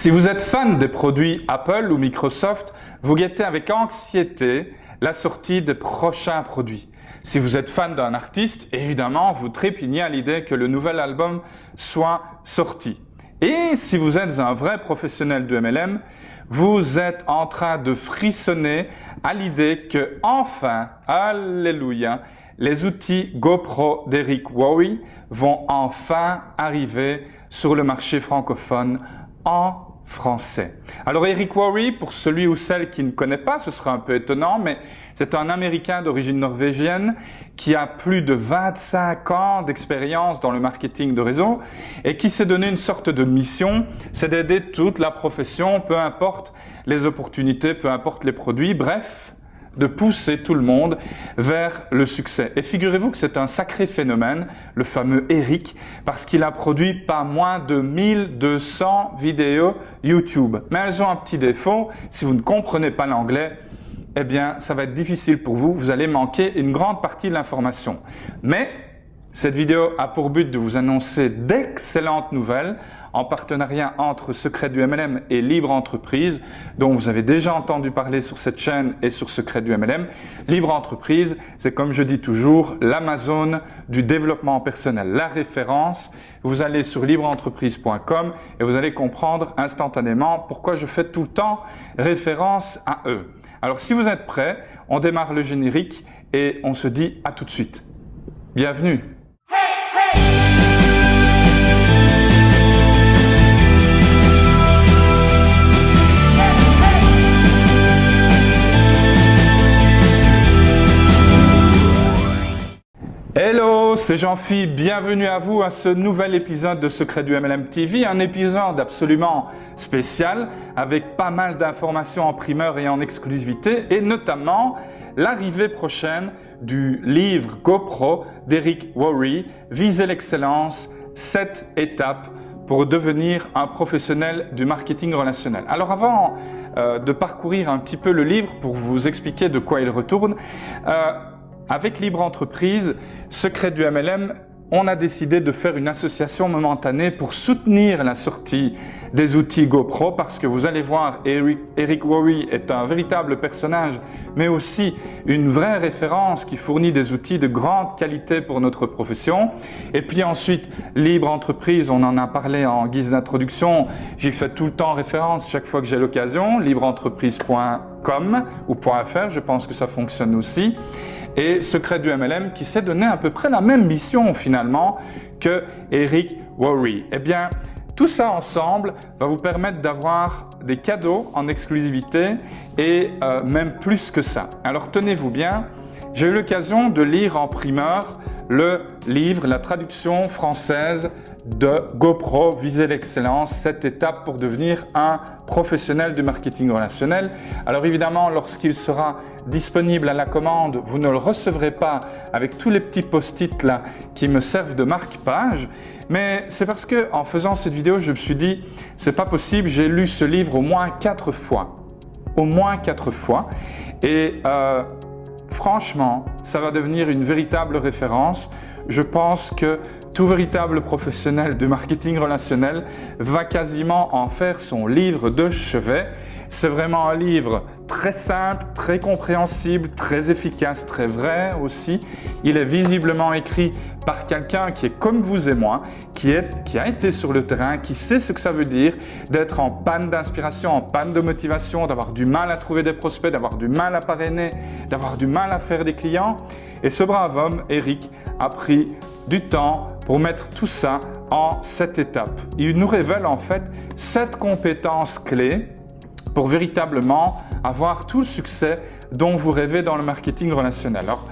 Si vous êtes fan des produits Apple ou Microsoft, vous guettez avec anxiété la sortie des prochains produits. Si vous êtes fan d'un artiste, évidemment, vous trépignez à l'idée que le nouvel album soit sorti. Et si vous êtes un vrai professionnel du MLM, vous êtes en train de frissonner à l'idée que enfin, alléluia, les outils GoPro d'Eric Worre vont enfin arriver sur le marché francophone en français. Alors Eric Worre, pour celui ou celle qui ne connaît pas, ce sera un peu étonnant, mais c'est un Américain d'origine norvégienne qui a plus de 25 ans d'expérience dans le marketing de réseau et qui s'est donné une sorte de mission, c'est d'aider toute la profession, peu importe les opportunités, peu importe les produits, bref, de pousser tout le monde vers le succès. Et figurez-vous que c'est un sacré phénomène, le fameux Eric, parce qu'il a produit pas moins de 1200 vidéos YouTube. Mais elles ont un petit défaut, si vous ne comprenez pas l'anglais, eh bien ça va être difficile pour vous, vous allez manquer une grande partie de l'information. Mais cette vidéo a pour but de vous annoncer d'excellentes nouvelles en partenariat entre Secret du MLM et Libre Entreprise, dont vous avez déjà entendu parler sur cette chaîne et sur Secret du MLM. Libre Entreprise, c'est comme je dis toujours, l'Amazon du développement personnel, la référence. Vous allez sur libreentreprise.com et vous allez comprendre instantanément pourquoi je fais tout le temps référence à eux. Alors si vous êtes prêts, on démarre le générique et on se dit à tout de suite. Bienvenue! Hello, c'est Jean-Phi, bienvenue à vous à ce nouvel épisode de Secret du MLM TV, un épisode absolument spécial avec pas mal d'informations en primeur et en exclusivité et notamment l'arrivée prochaine du livre GoPro d'Eric Worre, Viser l'excellence, 7 étapes pour devenir un professionnel du marketing relationnel. Alors avant de parcourir un petit peu le livre pour vous expliquer de quoi il retourne, avec Libre Entreprise, Secret du MLM, on a décidé de faire une association momentanée pour soutenir la sortie des outils GoPro parce que vous allez voir, Eric Worre est un véritable personnage, mais aussi une vraie référence qui fournit des outils de grande qualité pour notre profession. Et puis ensuite, Libre Entreprise, on en a parlé en guise d'introduction, j'y fais tout le temps référence chaque fois que j'ai l'occasion, libreentreprise.com ou .fr, je pense que ça fonctionne aussi. Et Secret du MLM qui s'est donné à peu près la même mission finalement que Eric Worre. Eh bien, tout ça ensemble va vous permettre d'avoir des cadeaux en exclusivité et même plus que ça. Alors tenez-vous bien, j'ai eu l'occasion de lire en primeur le livre, la traduction française de GoPro, Viser l'excellence, 7 étapes pour devenir un professionnel du marketing relationnel. Alors évidemment, lorsqu'il sera disponible à la commande, vous ne le recevrez pas avec tous les petits post-it là qui me servent de marque-page, mais c'est parce que en faisant cette vidéo, je me suis dit, c'est pas possible, j'ai lu ce livre au moins 4 fois. Au moins 4 fois. Et franchement, ça va devenir une véritable référence. Je pense que tout véritable professionnel du marketing relationnel va quasiment en faire son livre de chevet. C'est vraiment un livre très simple, très compréhensible, très efficace, très vrai aussi. Il est visiblement écrit par quelqu'un qui est comme vous et moi, qui a été sur le terrain, qui sait ce que ça veut dire d'être en panne d'inspiration, en panne de motivation, d'avoir du mal à trouver des prospects, d'avoir du mal à parrainer, d'avoir du mal à faire des clients. Et ce brave homme, Eric, a pris du temps pour mettre tout ça en 7 étapes. Il nous révèle en fait 7 compétences clés pour véritablement avoir tout le succès dont vous rêvez dans le marketing relationnel. Alors,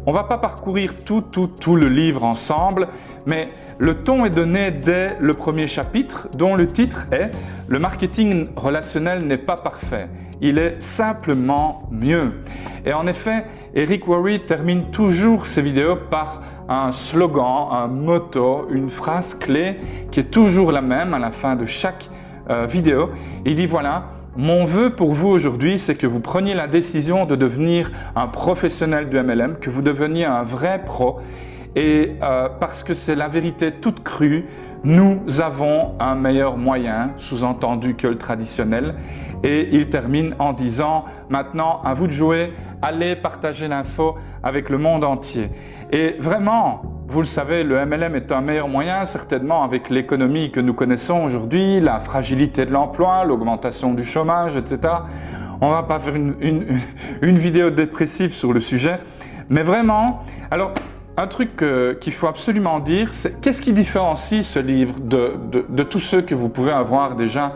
on ne va pas parcourir tout le livre ensemble, mais le ton est donné dès le premier chapitre dont le titre est « Le marketing relationnel n'est pas parfait, il est simplement mieux ». Et en effet, Eric Worre termine toujours ses vidéos par un slogan, un motto, une phrase clé qui est toujours la même à la fin de chaque vidéo. Il dit voilà, mon vœu pour vous aujourd'hui, c'est que vous preniez la décision de devenir un professionnel du MLM, que vous deveniez un vrai pro. Et parce que c'est la vérité toute crue, nous avons un meilleur moyen, sous-entendu que le traditionnel. Et il termine en disant « Maintenant, à vous de jouer, allez partager l'info avec le monde entier ». Et vraiment, vous le savez, le MLM est un meilleur moyen, certainement avec l'économie que nous connaissons aujourd'hui, la fragilité de l'emploi, l'augmentation du chômage, etc. On ne va pas faire une vidéo dépressive sur le sujet, mais vraiment, alors un truc qu'il faut absolument dire, c'est qu'est-ce qui différencie ce livre de tous ceux que vous pouvez avoir déjà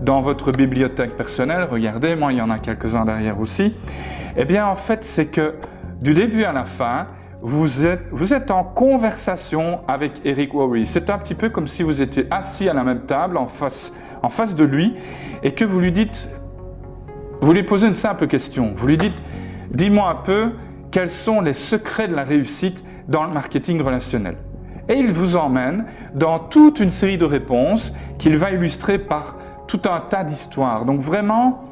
dans votre bibliothèque personnelle. Regardez, moi il y en a quelques-uns derrière aussi. Eh bien en fait, c'est que du début à la fin, vous êtes en conversation avec Eric Worre. C'est un petit peu comme si vous étiez assis à la même table en face de lui et que vous lui posez une simple question. Vous lui dites, dis-moi un peu quels sont les secrets de la réussite dans le marketing relationnel. Et il vous emmène dans toute une série de réponses qu'il va illustrer par tout un tas d'histoires. Donc vraiment,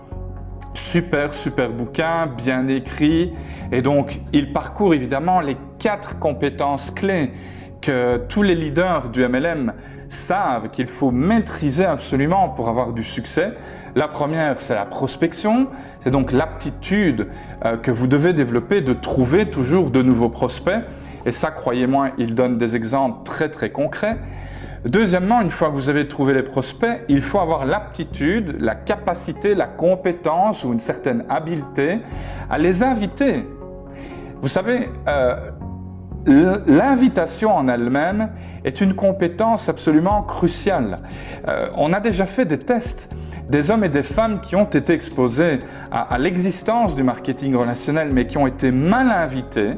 super bouquin, bien écrit. Et donc, il parcourt évidemment les 4 compétences clés que tous les leaders du MLM savent qu'il faut maîtriser absolument pour avoir du succès. La première, c'est la prospection. C'est donc l'aptitude que vous devez développer de trouver toujours de nouveaux prospects. Et ça, croyez-moi, il donne des exemples très concrets. Deuxièmement, une fois que vous avez trouvé les prospects, il faut avoir l'aptitude, la capacité, la compétence ou une certaine habileté à les inviter. Vous savez, l'invitation en elle-même est une compétence absolument cruciale. On a déjà fait des tests. Des hommes et des femmes qui ont été exposés à l'existence du marketing relationnel mais qui ont été mal invités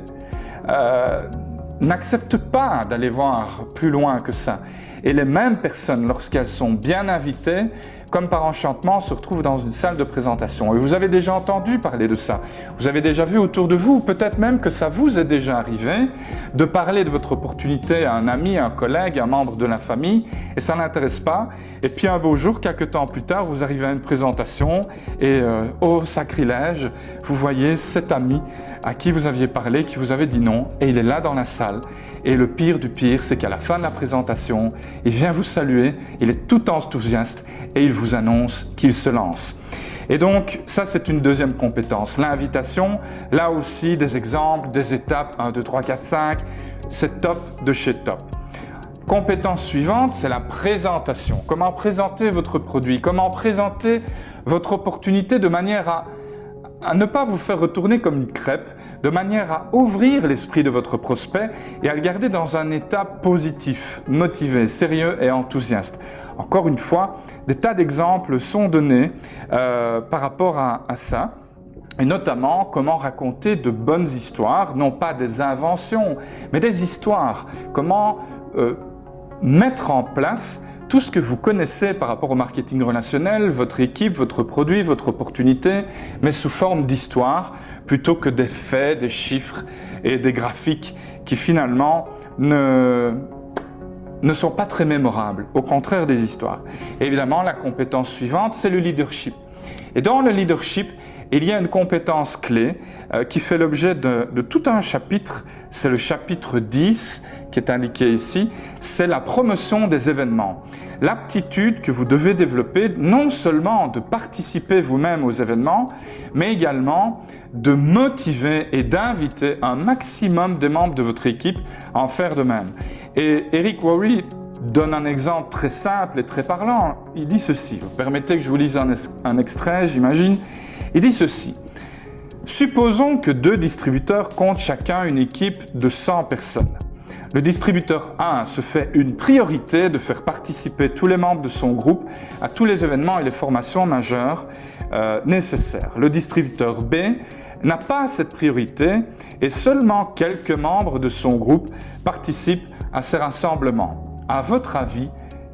n'acceptent pas d'aller voir plus loin que ça. Et les mêmes personnes, lorsqu'elles sont bien invitées, comme par enchantement, se retrouvent dans une salle de présentation. Et vous avez déjà entendu parler de ça. Vous avez déjà vu autour de vous, peut-être même que ça vous est déjà arrivé, de parler de votre opportunité à un ami, un collègue, un membre de la famille, et ça n'intéresse pas. Et puis un beau jour, quelques temps plus tard, vous arrivez à une présentation et au sacrilège, vous voyez cet ami à qui vous aviez parlé, qui vous avait dit non, et il est là dans la salle. Et le pire du pire, c'est qu'à la fin de la présentation, il vient vous saluer, il est tout enthousiaste et il vous annonce qu'il se lance. Et donc, ça c'est une deuxième compétence. L'invitation, là aussi des exemples, des étapes, 1, 2, 3, 4, 5, c'est top de chez top. Compétence suivante, c'est la présentation. Comment présenter votre produit, comment présenter votre opportunité de manière à ne pas vous faire retourner comme une crêpe, de manière à ouvrir l'esprit de votre prospect et à le garder dans un état positif, motivé, sérieux et enthousiaste. Encore une fois, des tas d'exemples sont donnés par rapport à ça. Et notamment, comment raconter de bonnes histoires, non pas des inventions, mais des histoires. Comment mettre en place tout ce que vous connaissez par rapport au marketing relationnel, votre équipe, votre produit, votre opportunité, mais sous forme d'histoire, plutôt que des faits, des chiffres et des graphiques qui finalement ne sont pas très mémorables, au contraire des histoires. Et évidemment, la compétence suivante, c'est le leadership. Et dans le leadership, il y a une compétence clé qui fait l'objet de tout un chapitre, c'est le chapitre 10 qui est indiqué ici, c'est la promotion des événements. L'aptitude que vous devez développer, non seulement de participer vous-même aux événements, mais également de motiver et d'inviter un maximum de membres de votre équipe à en faire de même. Et Eric Worre donne un exemple très simple et très parlant. Il dit ceci, vous permettez que je vous lise un extrait, j'imagine. Il dit ceci, supposons que 2 distributeurs comptent chacun une équipe de 100 personnes. Le distributeur 1 se fait une priorité de faire participer tous les membres de son groupe à tous les événements et les formations majeures nécessaires. Le distributeur B n'a pas cette priorité et seulement quelques membres de son groupe participent à ces rassemblements. À votre avis,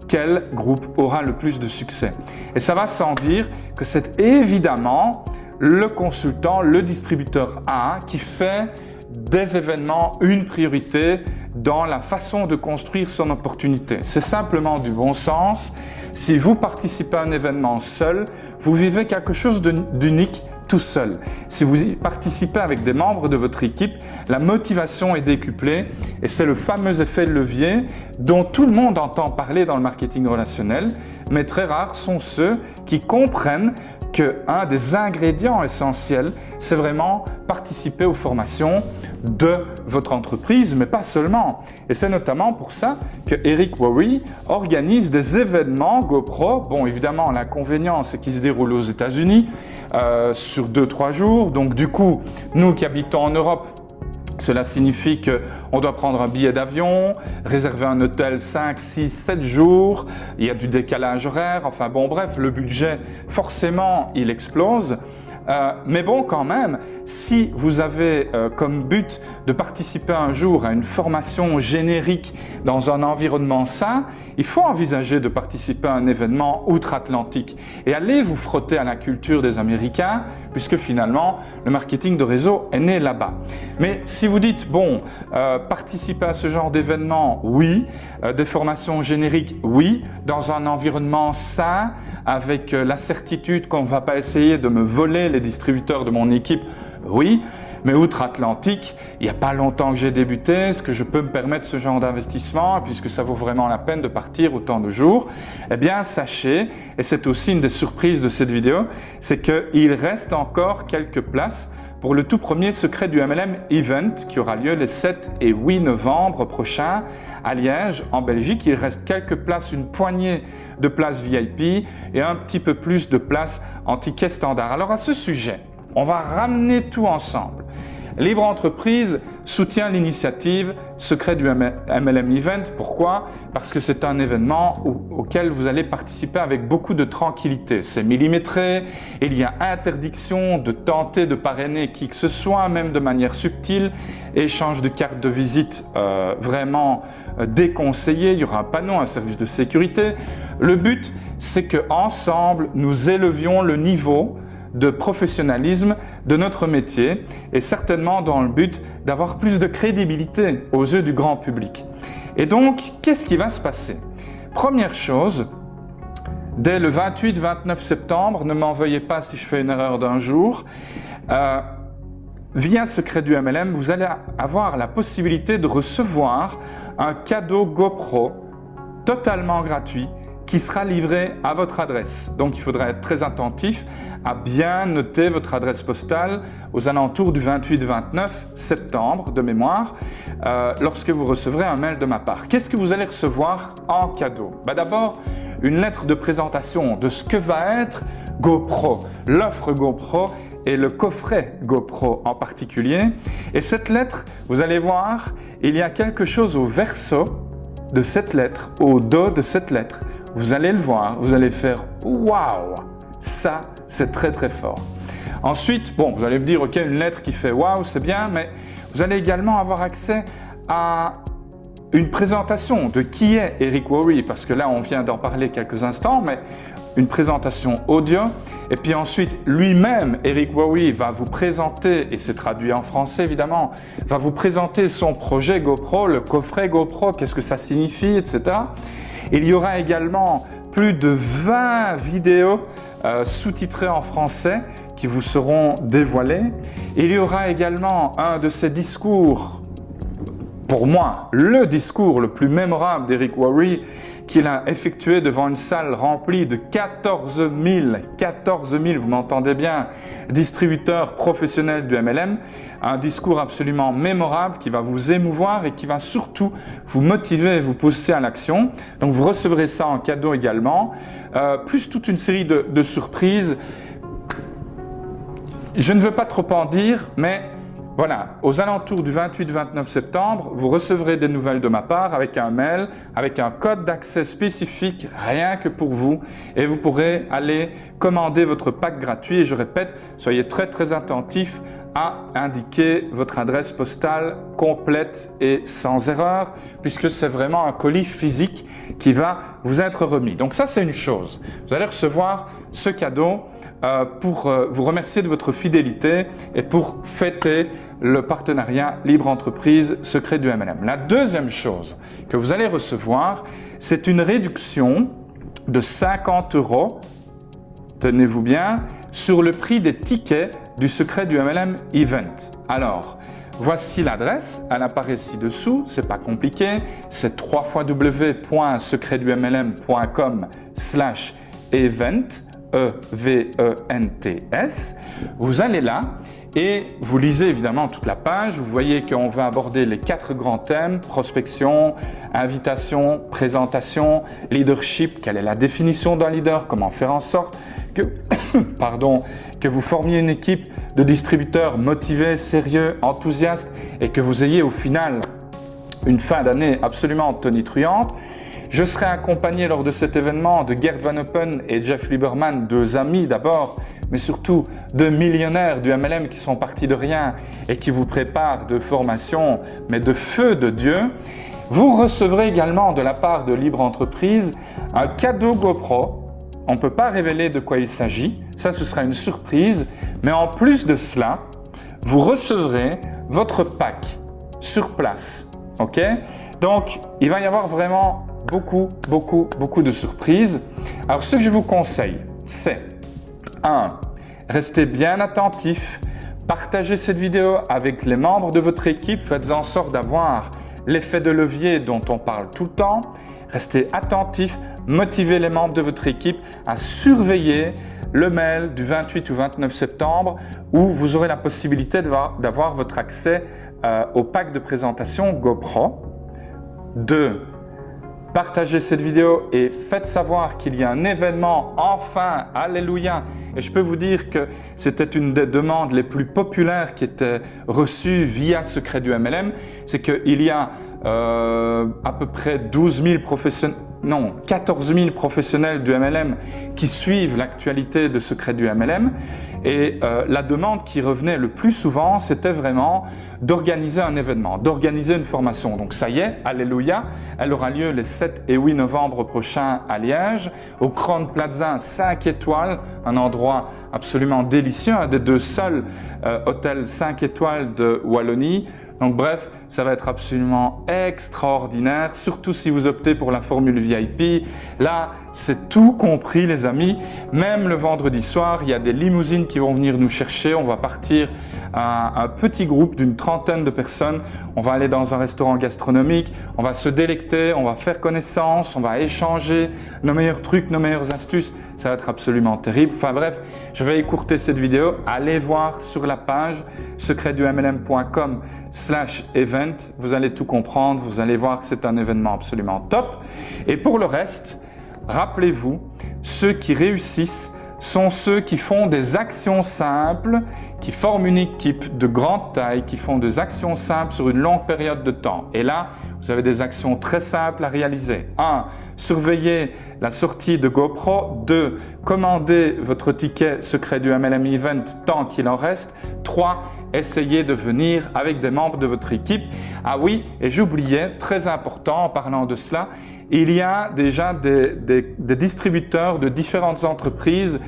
quel groupe aura le plus de succès? Et ça va sans dire que c'est évidemment le consultant, le distributeur A qui fait des événements une priorité dans la façon de construire son opportunité. C'est simplement du bon sens. Si vous participez à un événement seul, vous vivez quelque chose d'unique tout seul. Si vous y participez avec des membres de votre équipe, la motivation est décuplée et c'est le fameux effet de levier dont tout le monde entend parler dans le marketing relationnel, mais très rares sont ceux qui comprennent qu'un des ingrédients essentiels, c'est vraiment participer aux formations de votre entreprise, mais pas seulement. Et c'est notamment pour ça que Eric Worre organise des événements GoPro. Bon, évidemment, l'inconvénient, c'est qu'ils se déroulent aux États-Unis sur 2-3 jours. Donc du coup, nous qui habitons en Europe, cela signifie qu'on doit prendre un billet d'avion, réserver un hôtel 5, 6, 7 jours, il y a du décalage horaire, enfin bon bref, le budget forcément il explose. Mais bon quand même, si vous avez comme but de participer un jour à une formation générique dans un environnement sain, il faut envisager de participer à un événement outre-Atlantique et aller vous frotter à la culture des Américains puisque finalement le marketing de réseau est né là-bas. Mais si vous dites bon, participer à ce genre d'événement, oui, des formations génériques, oui, dans un environnement sain, avec la certitude qu'on ne va pas essayer de me voler les distributeurs de mon équipe, oui, mais outre-Atlantique, il n'y a pas longtemps que j'ai débuté, est-ce que je peux me permettre ce genre d'investissement puisque ça vaut vraiment la peine de partir autant de jours? Eh bien, sachez, et c'est aussi une des surprises de cette vidéo, c'est qu'il reste encore quelques places pour le tout premier Secret du MLM Event qui aura lieu les 7 et 8 novembre prochains à Liège, en Belgique. Il reste quelques places, une poignée de places VIP et un petit peu plus de places en ticket standard. Alors à ce sujet, on va ramener tout ensemble. Libre Entreprise soutient l'initiative Secret du MLM Event. Pourquoi? Parce que c'est un événement auquel vous allez participer avec beaucoup de tranquillité. C'est millimétré, il y a interdiction de tenter de parrainer qui que ce soit, même de manière subtile. Échange de cartes de visite vraiment déconseillé. Il y aura un panneau, un service de sécurité. Le but, c'est qu'ensemble, nous élevions le niveau de professionnalisme de notre métier et certainement dans le but d'avoir plus de crédibilité aux yeux du grand public. Et donc, qu'est-ce qui va se passer? Première chose, dès le 28-29 septembre, ne m'en veuillez pas si je fais une erreur d'un jour, via Secret du MLM, vous allez avoir la possibilité de recevoir un cadeau GoPro totalement gratuit qui sera livré à votre adresse. Donc il faudra être très attentif à bien noter votre adresse postale aux alentours du 28-29 septembre de mémoire lorsque vous recevrez un mail de ma part. Qu'est-ce que vous allez recevoir en cadeau? D'abord, une lettre de présentation de ce que va être GoPro, l'offre GoPro et le coffret GoPro en particulier. Et cette lettre, vous allez voir, il y a quelque chose au verso de cette lettre, au dos de cette lettre. Vous allez le voir, vous allez faire « Waouh !» Ça, c'est très très fort. Ensuite, bon, vous allez me dire « Ok, une lettre qui fait « Waouh !» c'est bien, mais vous allez également avoir accès à une présentation de qui est Eric Worre, parce que là, on vient d'en parler quelques instants, mais une présentation audio. Et puis ensuite, lui-même, Eric Worre, va vous présenter, et c'est traduit en français évidemment, va vous présenter son projet GoPro, le coffret GoPro, qu'est-ce que ça signifie, etc. Il y aura également plus de 20 vidéos sous-titrées en français qui vous seront dévoilées. Il y aura également un de ces discours, pour moi, le discours le plus mémorable d'Eric Worre qu'il a effectué devant une salle remplie de 14 000, vous m'entendez bien, distributeurs professionnels du MLM. Un discours absolument mémorable qui va vous émouvoir et qui va surtout vous motiver et vous pousser à l'action. Donc vous recevrez ça en cadeau également, plus toute une série de surprises. Je ne veux pas trop en dire, mais voilà, aux alentours du 28-29 septembre, vous recevrez des nouvelles de ma part avec un mail, avec un code d'accès spécifique rien que pour vous et vous pourrez aller commander votre pack gratuit. Et je répète, soyez très très attentifs à indiquer votre adresse postale complète et sans erreur puisque c'est vraiment un colis physique qui va vous être remis. Donc ça, c'est une chose. Vous allez recevoir ce cadeau pour vous remercier de votre fidélité et pour fêter le partenariat Libre Entreprise Secret du MLM. La deuxième chose que vous allez recevoir, c'est une réduction de 50 €, tenez-vous bien, sur le prix des tickets du secret du MLM Event. Alors, voici l'adresse, elle apparaît ci-dessous, c'est pas compliqué, c'est www.secretdumlm.com/event, E-V-E-N-T-S. Vous allez là et vous lisez évidemment toute la page, vous voyez qu'on va aborder les 4 grands thèmes, prospection, invitation, présentation, leadership, quelle est la définition d'un leader, comment faire en sorte que, que vous formiez une équipe de distributeurs motivés, sérieux, enthousiastes et que vous ayez au final une fin d'année absolument tonitruante. Je serai accompagné lors de cet événement de Gerd Van Oppen et Jeff Lieberman, 2 amis d'abord, mais surtout 2 millionnaires du MLM qui sont partis de rien et qui vous préparent de formation, mais de feu de Dieu. Vous recevrez également de la part de Libre Entreprise un cadeau GoPro. On ne peut pas révéler de quoi il s'agit, ça ce sera une surprise, mais en plus de cela, vous recevrez votre pack sur place, ok? Donc, il va y avoir vraiment beaucoup de surprises. Alors, ce que je vous conseille, c'est 1. Restez bien attentif, partagez cette vidéo avec les membres de votre équipe, faites en sorte d'avoir l'effet de levier dont on parle tout le temps. Restez attentif, motivez les membres de votre équipe à surveiller le mail du 28 ou 29 septembre où vous aurez la possibilité d'avoir votre accès au pack de présentation GoPro. 2. Partagez cette vidéo et faites savoir qu'il y a un événement, enfin, alléluia. Et je peux vous dire que c'était une des demandes les plus populaires qui étaient reçues via Secret du MLM. C'est qu'il y a à peu près 14 000 professionnels du MLM qui suivent l'actualité de Secret du MLM. Et la demande qui revenait le plus souvent, c'était vraiment d'organiser un événement, d'organiser une formation. Donc ça y est, alléluia, elle aura lieu les 7 et 8 novembre prochains à Liège, au Crown Plaza 5 étoiles, un endroit absolument délicieux, un des 2 seuls hôtels 5 étoiles de Wallonie. Donc bref, ça va être absolument extraordinaire, surtout si vous optez pour la formule VIP. Là, c'est tout compris les amis. Même le vendredi soir, il y a des limousines qui vont venir nous chercher. On va partir un petit groupe d'une 30aine de personnes. On va aller dans un restaurant gastronomique, on va se délecter, on va faire connaissance, on va échanger nos meilleurs trucs, nos meilleures astuces. Ça va être absolument terrible. Enfin bref, je vais écourter cette vidéo. Allez voir sur la page secretdumlm.com/event. Vous allez tout comprendre, vous allez voir que c'est un événement absolument top. Et pour le reste, rappelez-vous, ceux qui réussissent sont ceux qui font des actions simples, qui forment une équipe de grande taille, qui font des actions simples sur une longue période de temps. Et là, vous avez des actions très simples à réaliser. 1. Surveillez la sortie de GoPro. 2. Commandez votre ticket secret du MLM Event tant qu'il en reste. 3. Essayez de venir avec des membres de votre équipe. Ah oui, et j'oubliais, très important en parlant de cela, il y a déjà des distributeurs de différentes entreprises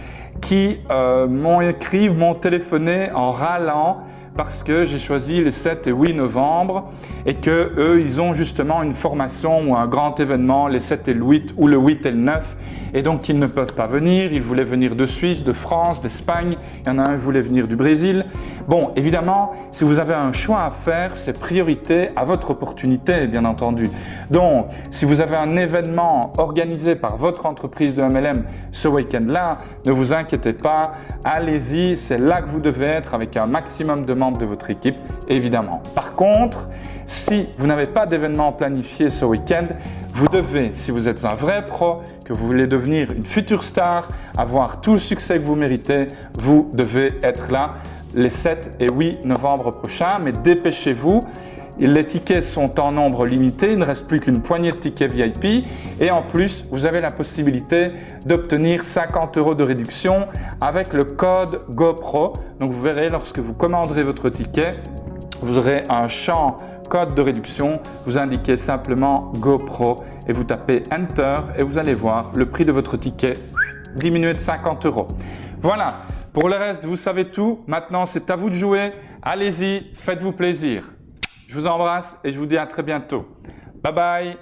qui m'ont écrit, m'ont téléphoné en râlant parce que j'ai choisi les 7 et 8 novembre et que eux, ils ont justement une formation ou un grand événement les 7 et le 8 ou le 8 et le 9 et donc ils ne peuvent pas venir. Ils voulaient venir de Suisse, de France, d'Espagne. Il y en a un qui voulait venir du Brésil. Bon, évidemment, si vous avez un choix à faire, c'est priorité à votre opportunité, bien entendu. Donc, si vous avez un événement organisé par votre entreprise de MLM ce week-end-là, ne vous inquiétez pas, allez-y, c'est là que vous devez être avec un maximum de membres de votre équipe, évidemment. Par contre, si vous n'avez pas d'événement planifié ce week-end, vous devez, si vous êtes un vrai pro, que vous voulez devenir une future star, avoir tout le succès que vous méritez, vous devez être là les 7 et 8 novembre prochains, mais dépêchez-vous. Les tickets sont en nombre limité, il ne reste plus qu'une poignée de tickets VIP et en plus, vous avez la possibilité d'obtenir 50 € de réduction avec le code GoPro. Donc vous verrez, lorsque vous commanderez votre ticket, vous aurez un champ code de réduction, vous indiquez simplement GoPro et vous tapez Enter et vous allez voir le prix de votre ticket diminuer de 50 €. Voilà, pour le reste, vous savez tout. Maintenant, c'est à vous de jouer. Allez-y, faites-vous plaisir. Je vous embrasse et je vous dis à très bientôt. Bye bye.